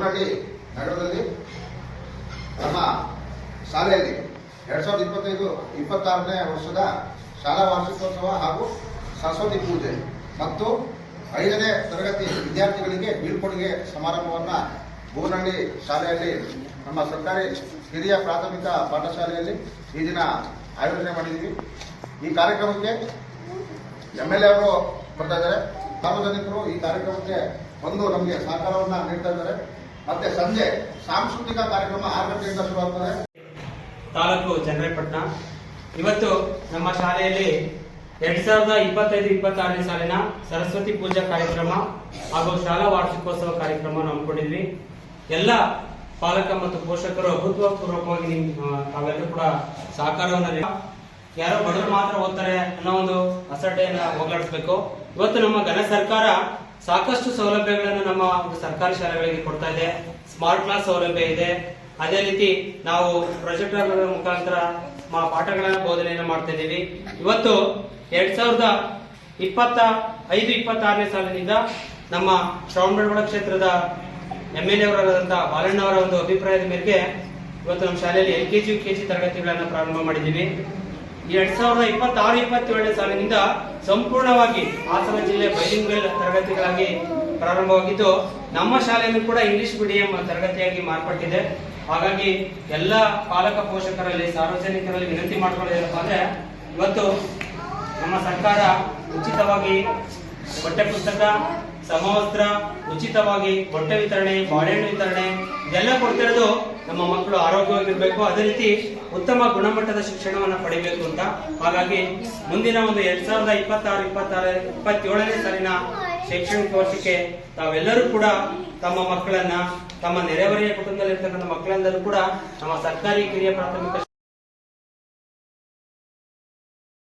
ಬೋನಹಳ್ಳಿ ನಗರದಲ್ಲಿ ನಮ್ಮ ಶಾಲೆಯಲ್ಲಿ 2025-26ನೇ ವರ್ಷದ ಶಾಲಾ ವಾರ್ಷಿಕೋತ್ಸವ ಹಾಗೂ ಸರಸ್ವತಿ ಪೂಜೆ ಮತ್ತು 5ನೇ ತರಗತಿ ವಿದ್ಯಾರ್ಥಿಗಳಿಗೆ ಬೀಳ್ಕೊಡುಗೆ ಸಮಾರಂಭವನ್ನು ಬೋನಹಳ್ಳಿ ಶಾಲೆಯಲ್ಲಿ ನಮ್ಮ ಸರ್ಕಾರಿ ಹಿರಿಯ ಪ್ರಾಥಮಿಕ ಪಾಠಶಾಲೆಯಲ್ಲಿ ಈ ದಿನ ಆಯೋಜನೆ ಮಾಡಿದ್ದೀವಿ. ಈ ಕಾರ್ಯಕ್ರಮಕ್ಕೆ MLA ಅವರು ಬರ್ತಾ ಇದ್ದಾರೆ. ಸಾರ್ವಜನಿಕರು ಈ ಕಾರ್ಯಕ್ರಮಕ್ಕೆ ಬಂದು ನಮಗೆ ಸಹಕಾರವನ್ನು ನೀಡ್ತಾ ಇದ್ದಾರೆ. ಮತ್ತೆ ಸಂಜೆ ಸಾಂಸ್ಕೃತಿಕ ಕಾರ್ಯಕ್ರಮ 6 ಗಂಟೆಯಿಂದ ಶುರುವಾಗ್ತದೆ. ತಾಲೂಕು ಚನ್ನರಾಯಪಟ್ಟಣ ಇವತ್ತು ನಮ್ಮ ಶಾಲೆಯಲ್ಲಿ 2025-26ನೇ ಸಾಲಿನ ಸರಸ್ವತಿ ಪೂಜಾ ಕಾರ್ಯಕ್ರಮ ಹಾಗೂ ಶಾಲಾ ವಾರ್ಷಿಕೋತ್ಸವ ಕಾರ್ಯಕ್ರಮ ಹಮ್ಮಿಕೊಂಡಿದ್ವಿ. ಎಲ್ಲ ಪಾಲಕ ಮತ್ತು ಪೋಷಕರು ಅಭೂತಪೂರ್ವಕವಾಗಿ ತಾವೆಲ್ಲರೂ ಕೂಡ ಸಹಕಾರವನ್ನು ಯಾರೋ ಬಡವರು ಮಾತ್ರ ಓದ್ತಾರೆ ಅನ್ನೋ ಒಂದು ಅಸಡ್ಡೆಯನ್ನ ಹೋಗಲಾಡಿಸಬೇಕು. ಇವತ್ತು ನಮ್ಮ ಘನ ಸರ್ಕಾರ ಸಾಕಷ್ಟು ಸೌಲಭ್ಯಗಳನ್ನು ನಮ್ಮ ಸರ್ಕಾರಿ ಶಾಲೆಗಳಿಗೆ ಕೊಡ್ತಾ ಇದೆ. ಸ್ಮಾರ್ಟ್ ಕ್ಲಾಸ್ ಸೌಲಭ್ಯ ಇದೆ. ಅದೇ ರೀತಿ ನಾವು ಪ್ರೊಜೆಕ್ಟರ್ ಮುಖಾಂತರ ಪಾಠಗಳನ್ನ ಬೋಧನೆಯನ್ನು ಮಾಡ್ತಾ ಇದ್ದೀವಿ. ಇವತ್ತು 2025-26ನೇ ಸಾಲಿನಿಂದ ನಮ್ಮ ಶ್ರವಣಬೆಳಗೊಳ ಕ್ಷೇತ್ರದ MLA ಅವರಾದಂತಹ ಬಾಲಣ್ಣವರ ಒಂದು ಅಭಿಪ್ರಾಯದ ಮೇರೆಗೆ ಇವತ್ತು ನಮ್ಮ ಶಾಲೆಯಲ್ಲಿ LKG UKG ತರಗತಿಗಳನ್ನು ಪ್ರಾರಂಭ ಮಾಡಿದ್ದೀವಿ. 2026-27ನೇ ಸಾಲಿನಿಂದ ಸಂಪೂರ್ಣವಾಗಿ ಹಾಸನ ಜಿಲ್ಲೆ ಬೈಲಿಂಗ್ವೆಲ್ ತರಗತಿಗಳಾಗಿ ಪ್ರಾರಂಭವಾಗಿದ್ದು ನಮ್ಮ ಶಾಲೆಯನ್ನು ಕೂಡ ಇಂಗ್ಲಿಷ್ ಮೀಡಿಯಂ ತರಗತಿಯಾಗಿ ಮಾರ್ಪಟ್ಟಿದೆ. ಹಾಗಾಗಿ ಎಲ್ಲ ಪಾಲಕ ಪೋಷಕರಲ್ಲಿ ಸಾರ್ವಜನಿಕರಲ್ಲಿ ವಿನಂತಿ ಮಾಡ್ಕೊಳ್ಳೋದೇನಪ್ಪ ಅಂದ್ರೆ ಇವತ್ತು ನಮ್ಮ ಸರ್ಕಾರ ಉಚಿತವಾಗಿ ಪಠ್ಯ ಪುಸ್ತಕ, ಸಮವಸ್ತ್ರ, ಉಚಿತವಾಗಿ ಬಟ್ಟೆ ವಿತರಣೆ, ಬಾಳೆಹಣ್ಣು ವಿತರಣೆ ಇದೆಲ್ಲ ಕೊಡ್ತಿರೋದು ನಮ್ಮ ಮಕ್ಕಳು ಆರೋಗ್ಯವಾಗಿರ್ಬೇಕು, ಅದೇ ರೀತಿ ಉತ್ತಮ ಗುಣಮಟ್ಟದ ಶಿಕ್ಷಣವನ್ನು ಪಡಿಬೇಕು ಅಂತ. ಹಾಗಾಗಿ ಮುಂದಿನ ಒಂದು 2026-27ನೇ ಸಾಲಿನ ಶೈಕ್ಷಣಿಕ ವರ್ಷಕ್ಕೆ ತಾವೆಲ್ಲರೂ ಕೂಡ ತಮ್ಮ ಮಕ್ಕಳನ್ನ, ತಮ್ಮ ನೆರೆಹೊರೆಯ ಕುಟುಂಬದಲ್ಲಿರ್ತಕ್ಕಂಥ ಮಕ್ಕಳೆಲ್ಲರೂ ಕೂಡ ನಮ್ಮ ಸರ್ಕಾರಿ ಕಿರಿಯ ಪ್ರಾಥಮಿಕ